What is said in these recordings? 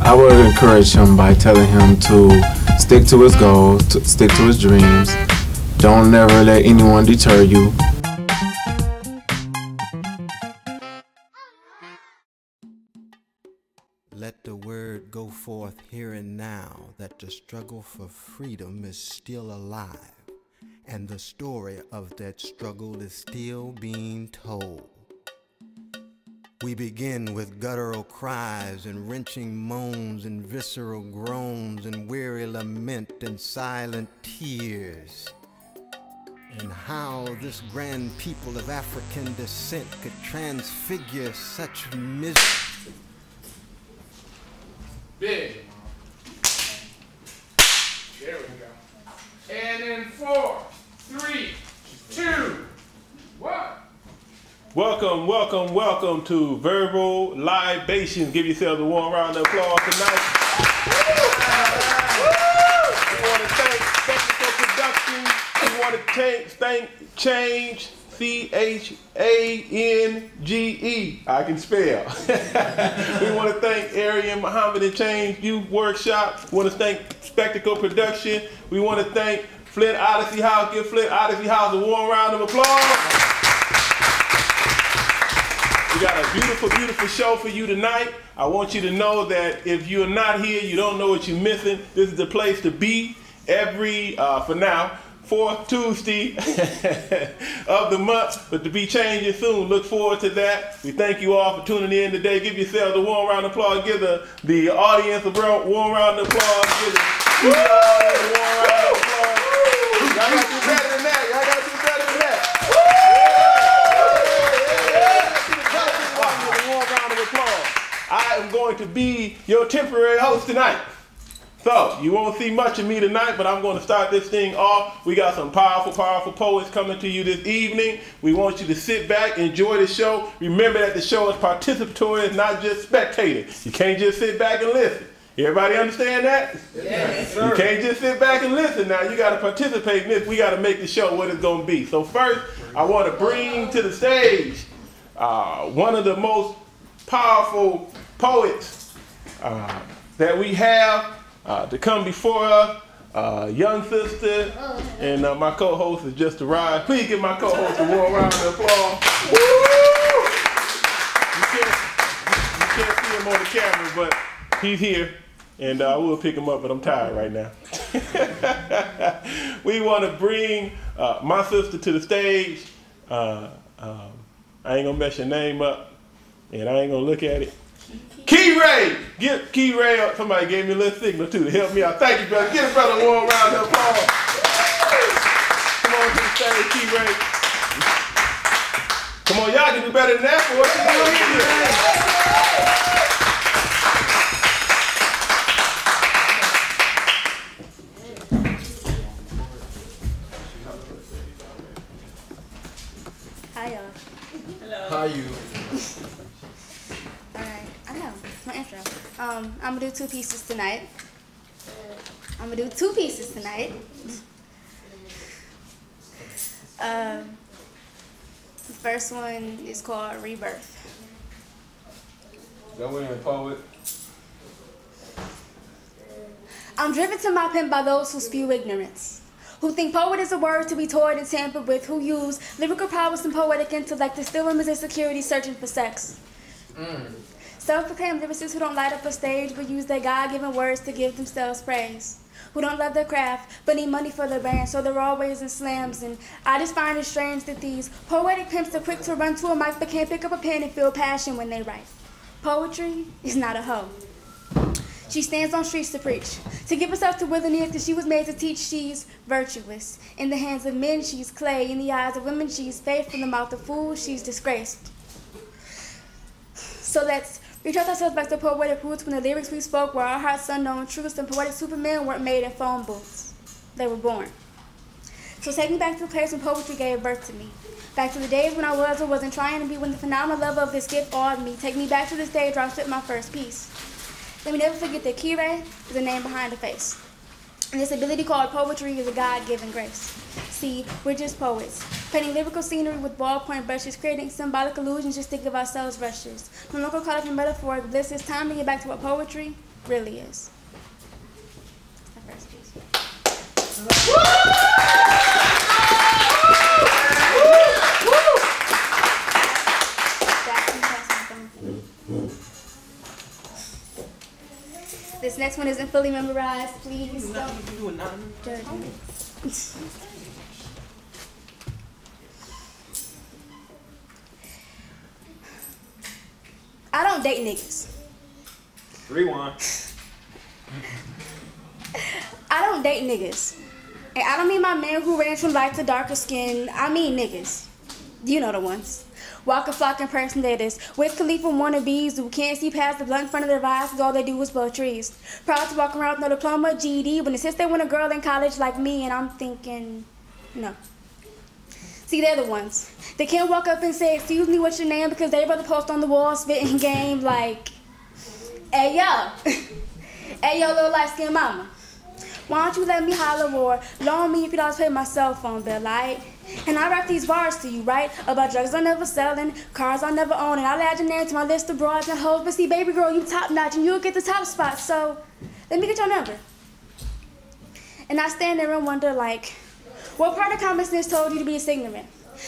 I would encourage him by telling him to stick to his goals, to stick to his dreams. Don't never let anyone deter you. Let the word go forth here and now that the struggle for freedom is still alive, and the story of that struggle is still being told. We begin with guttural cries and wrenching moans and visceral groans and weary lament and silent tears. And how this grand people of African descent could transfigure such misery. Big. There we go. And in 4, 3, 2, 1. Welcome, welcome, welcome to Verbal Libations. Give yourselves a warm round of applause tonight. We want to thank Technical Production. We want to thank Change, Change. I can spell. We want to thank Arian Muhammad and Change Youth Workshop. We want to thank Spectacle Production. We want to thank Flint Odyssey House. Give Flint Odyssey House a warm round of applause. We got a beautiful, beautiful show for you tonight. I want you to know that if you're not here, you don't know what you're missing. This is the place to be every, for now, fourth Tuesday of the month, but to be changing soon. Look forward to that. We thank you all for tuning in today. Give yourselves a warm round of applause. Give the audience a warm round of applause. Give the studio audience a warm round of applause. Y'all got to do better than that. Y'all got to do better than that. I am going to be your temporary host tonight. So, you won't see much of me tonight, but I'm going to start this thing off. We got some powerful, powerful poets coming to you this evening. We want you to sit back, enjoy the show. Remember that the show is participatory, it's not just spectator. You can't just sit back and listen. Everybody understand that? Yes, sir. You can't just sit back and listen now. You got to participate in this. We got to make the show what it's going to be. So first, I want to bring to the stage one of the most powerful poets that we have to come before us, young sister, and my co-host has just arrived. Please give my co-host a warm round of applause. Woo! You can't see him on the camera, but he's here, and I will pick him up, but I'm tired right now. We want to bring my sister to the stage. I ain't gonna mess your name up, and I ain't gonna look at it. Key Ray! Give Key Ray up. Somebody gave me a little signal too to help me out. Thank you, brother. Give a brother a warm round of applause. Come on to the stage, Key Ray. Come on, y'all can do better than that for what you doing here. Hi, y'all. Hello. How are you? My intro. I'm gonna do two pieces tonight. The first one is called Rebirth. Go in, poet. I'm driven to my pen by those who spew ignorance, who think poet is a word to be toyed and tampered with, who use lyrical prowess and poetic intellect to steal women's insecurity searching for sex. Self-proclaimed lyricists who don't light up a stage but use their God-given words to give themselves praise, who don't love their craft but need money for their band, so they're always in slams. And I just find it strange that these poetic pimps are quick to run to a mic but can't pick up a pen and feel passion when they write. Poetry is not a hoe. She stands on streets to preach, to give herself to willing ears, because she was made to teach. She's virtuous. In the hands of men, she's clay. In the eyes of women, she's faith. In the mouth of fools, she's disgraced. So let's retrace ourselves back to poetic roots when the lyrics we spoke were our heart's unknown truths, and poetic supermen weren't made in phone booths. They were born. So take me back to the place when poetry gave birth to me. Back to the days when I was or wasn't trying to be, when the phenomenal love of this gift awed me. Take me back to the stage where I spit my first piece. Let me never forget that Kire is a name behind a face. And this ability called poetry is a God-given grace. See, we're just poets, painting lyrical scenery with ballpoint brushes, creating symbolic illusions just to give ourselves rushes. No longer caught up in metaphoric bliss, it's time to get back to what poetry really is. That's my first piece. This next one isn't fully memorized. Please don't judge me. I don't date niggas. Rewind. I don't date niggas. And I don't mean my man who range from light to darker skin. I mean niggas. You know the ones. Walking, flock impersonators. Wiz Khalifa wannabes who can't see past the blunt in front of their eyes because all they do is blow trees. Proud to walk around with no diploma, GED, but insist they want a girl in college like me, and I'm thinking, no. See, they're the ones. They can't walk up and say, excuse me, what's your name? Because they rather post on the wall, spitting game like, hey, yo. Hey, yo, little light-skinned mama. Why don't you let me holler or loan me $50 pay my cell phone bill, right? And I rap these bars to you, right? About drugs I never selling, cars I never own, and I'll add your name to my list of broads and hoes. But see, baby girl, you top notch and you'll get the top spot. So let me get your number. And I stand there and wonder, like, what part of common sense told you to be ignorant?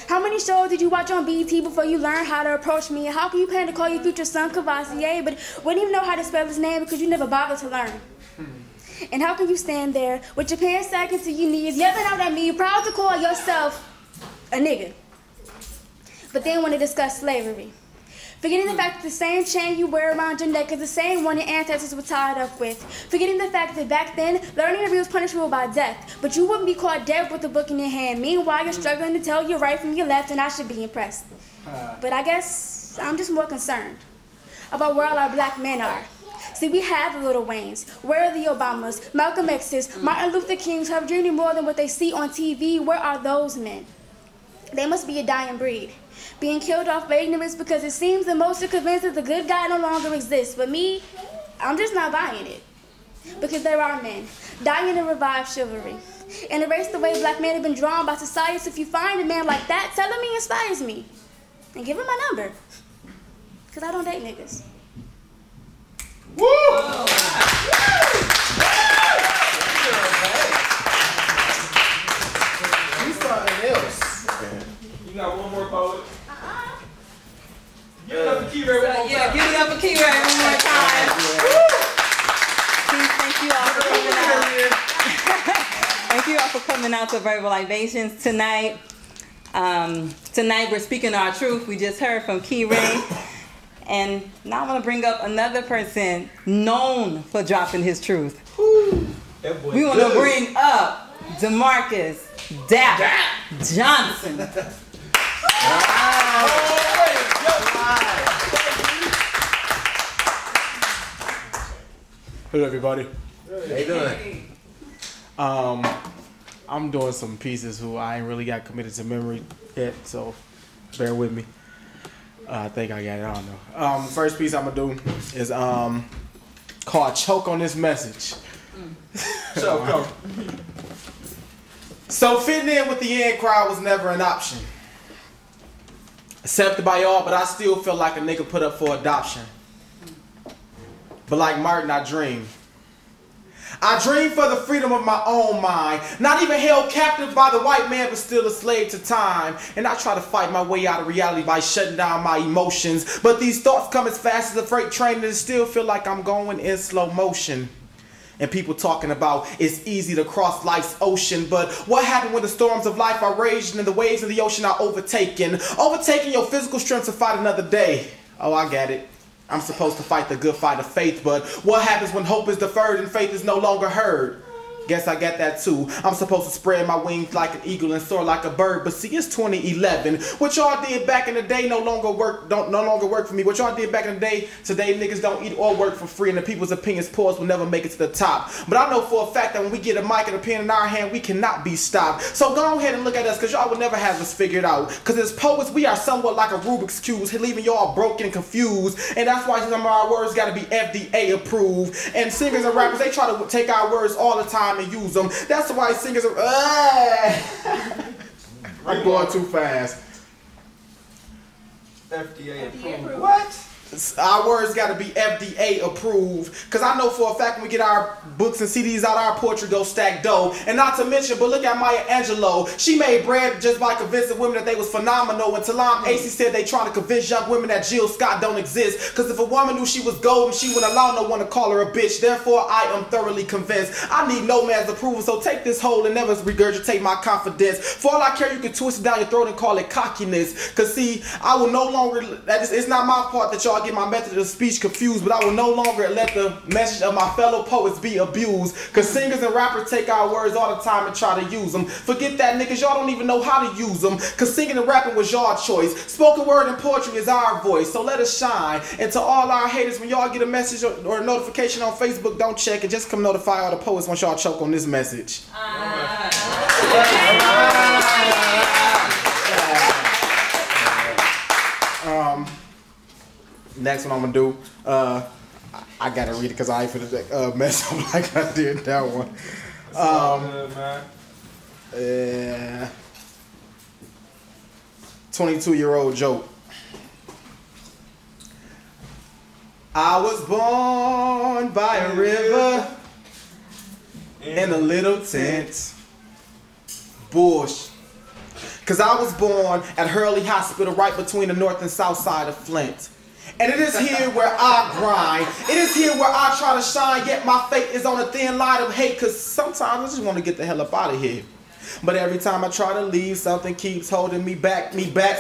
How many shows did you watch on BET before you learned how to approach me? And how can you plan to call your future son Cavassier, but wouldn't even know how to spell his name because you never bothered to learn? And how can you stand there with your pants sagging to your knees, yelling out at me, proud to call yourself a nigga, but then want to discuss slavery? Forgetting the fact that the same chain you wear around your neck is the same one your ancestors were tied up with. Forgetting the fact that back then, learning to read was punishable by death, but you wouldn't be caught dead with a book in your hand. Meanwhile, you're struggling to tell your right from your left, and I should be impressed. But I guess I'm just more concerned about where all our black men are. See, we have the Lil Waynes. Where are the Obamas, Malcolm X's, Martin Luther Kings who have dreamed more than what they see on TV? Where are those men? They must be a dying breed, being killed off by ignorance because it seems that most are convinced that the good guy no longer exists. But me, I'm just not buying it. Because there are men dying to revive chivalry and erase the way black men have been drawn by society. So if you find a man like that, tell him he inspires me. And give him my number. Because I don't date niggas. Woo! Oh. You something else. You got one more poet? Give it up for Key Ray one more time. Yeah, give it up for Key Ray one more time. Please, thank you all for coming out. Thank you all for coming out to Verbal Libations tonight. Tonight we're speaking our truth. We just heard from Key Ray. And now I'm going to bring up another person known for dropping his truth. We want to bring up DeMarcus Dap Johnson. Hello, everybody. How you doing? I'm doing some pieces who I ain't really got committed to memory yet, so bear with me. I think I got it. I don't know. First piece I'm gonna do is called "Choke on This Message." Choke. So fitting in with the in crowd was never an option. Accepted by all, but I still feel like a nigga put up for adoption. But like Martin, I dream. I dream for the freedom of my own mind. Not even held captive by the white man, but still a slave to time. And I try to fight my way out of reality by shutting down my emotions. But these thoughts come as fast as a freight train, and it still feel like I'm going in slow motion. And people talking about it's easy to cross life's ocean. But what happened when the storms of life are raging and the waves of the ocean are overtaken? Overtaking your physical strength to fight another day. Oh, I got it. I'm supposed to fight the good fight of faith, but what happens when hope is deferred and faith is no longer heard? Guess I got that too. I'm supposed to spread my wings like an eagle and soar like a bird, but see, it's 2011. What y'all did back in the day no longer work for me. What y'all did back in the day, today niggas don't eat or work for free, and the people's opinions pours will never make it to the top. But I know for a fact that when we get a mic and a pen in our hand, we cannot be stopped. So go ahead and look at us, cause y'all will never have us figured out. Cause as poets, we are somewhat like a Rubik's Cube, leaving y'all broken and confused. And that's why some of our words gotta be FDA approved. And singers and rappers, they try to take our words all the time and use them. That's why singers are I'm going too fast. FDA approved. What? Our words got to be FDA approved. Because I know for a fact when we get our books and CDs out, our poetry goes stack dough. And not to mention, but look at Maya Angelou. She made bread just by convincing women that they was phenomenal. And Talam Acey said they trying to convince young women that Jill Scott don't exist. Because if a woman knew she was golden, she wouldn't allow no one to call her a bitch. Therefore, I am thoroughly convinced. I need no man's approval. So take this hold and never regurgitate my confidence. For all I care, you can twist it down your throat and call it cockiness. Because see, I will no longer, it's not my part that y'all get my method of speech confused, but I will no longer let the message of my fellow poets be abused. Because singers and rappers take our words all the time and try to use them. Forget that, niggas, y'all don't even know how to use them. Because singing and rapping was your choice. Spoken word and poetry is our voice, so let us shine. And to all our haters, when y'all get a message or a notification on Facebook, don't check it. Just come notify all the poets once y'all choke on this message. Next one I'm gonna do, I gotta read it because I ain't finna mess up like I did that one. Yeah. 22-year-old joke. I was born by a river in a little tent. Bush. Cause I was born at Hurley Hospital right between the north and south side of Flint. And it is here where I grind. It is here where I try to shine, yet my fate is on a thin line of hate. Cause sometimes I just want to get the hell up out of here. But every time I try to leave, something keeps holding me back.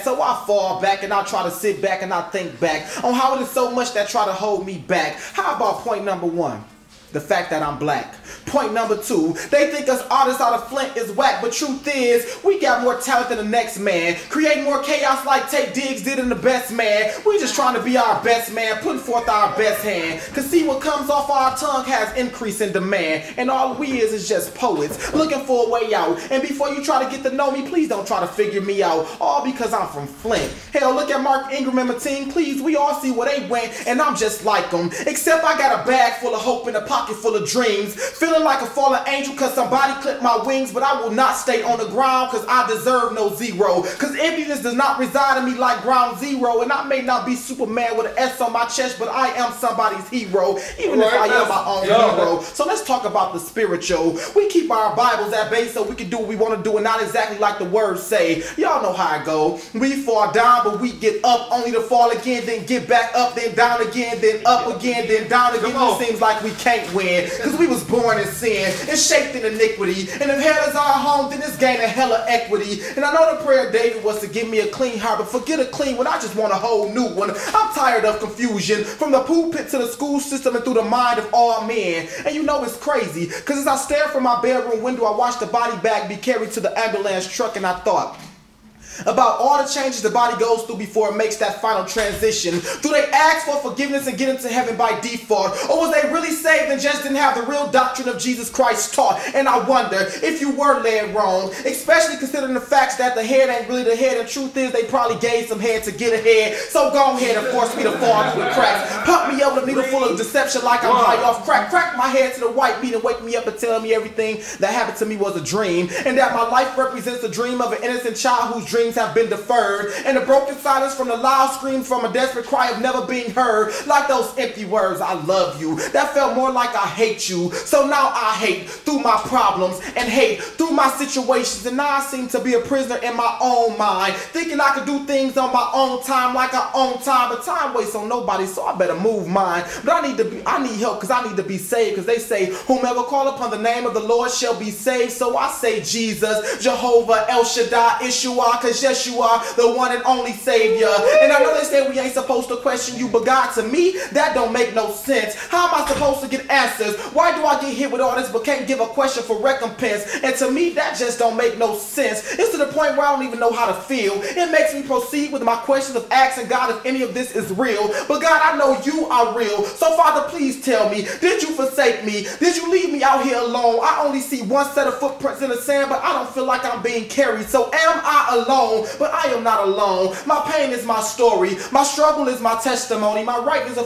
So I fall back and I try to sit back and I think back on how it is so much that try to hold me back. How about point number one? The fact that I'm black. Point number two, they think us artists out of Flint is whack, but truth is, we got more talent than the next man. Create more chaos like Tate Diggs did in The Best Man. We just trying to be our best man, putting forth our best hand. Cause see, what comes off our tongue has increase in demand. And all we is just poets, looking for a way out. And before you try to get to know me, please don't try to figure me out. All because I'm from Flint. Hell, look at Mark Ingram and M.L.King. Please, we all see where they went, and I'm just like them. Except I got a bag full of hope and a pocket full of dreams, feeling like a fallen angel cause somebody clipped my wings, but I will not stay on the ground cause I deserve no zero. Cause emptiness does not reside in me like ground zero, and I may not be Superman with an S on my chest, but I am somebody's hero, even if I am my own hero. So let's talk about the spiritual. We keep our Bibles at bay so we can do what we want to do and not exactly like the words say. Y'all know how I go. We fall down, but we get up only to fall again, then get back up, then down again, then up again, then down again. It seems like we can't win. Cause we was born in sin and shaped in iniquity. And if hell is our home, then it's gaining hella equity. And I know the prayer of David was to give me a clean heart, but forget a clean one, I just want a whole new one. I'm tired of confusion, from the pulpit to the school system and through the mind of all men. And you know it's crazy, cause as I stare from my bedroom window, I watched the body bag be carried to the ambulance truck, and I thought about all the changes the body goes through before it makes that final transition. Do they ask for forgiveness and get into heaven by default? Or was they really saved and just didn't have the real doctrine of Jesus Christ taught? And I wonder if you were led wrong, especially considering the facts that the head ain't really the head, and truth is they probably gave some head to get ahead. So go ahead and force me to fall through the cracks. Pump me up with a needle full of deception like I'm high off crack. Crack my head to the white meat and wake me up and tell me everything that happened to me was a dream, and that my life represents the dream of an innocent child whose dreams have been deferred, and the broken silence from the loud screams from a desperate cry of never being heard, like those empty words, I love you, that felt more like I hate you. So now I hate through my problems and hate through my situations, and now I seem to be a prisoner in my own mind, thinking I could do things on my own time like I own time, but time waits on nobody, so I better move mine. But I need help because I need to be saved, because they say whomever call upon the name of the Lord shall be saved. So I say Jesus, Jehovah, El Shaddai, Ishua, cause yes you are the one and only Savior. And I know they say we ain't supposed to question you, but God, to me, that don't make no sense. How am I supposed to get answers? Why do I get hit with all this but can't give a question for recompense? And to me, that just don't make no sense. It's to the point where I don't even know how to feel. It makes me proceed with my questions of asking God if any of this is real. But God, I know you are real. So Father, please tell me, did you forsake me? Did you leave me out here alone? I only see one set of footprints in the sand, but I don't feel like I'm being carried. So am I alone? But I am not alone. My pain is my story. My struggle is my testimony. My right is a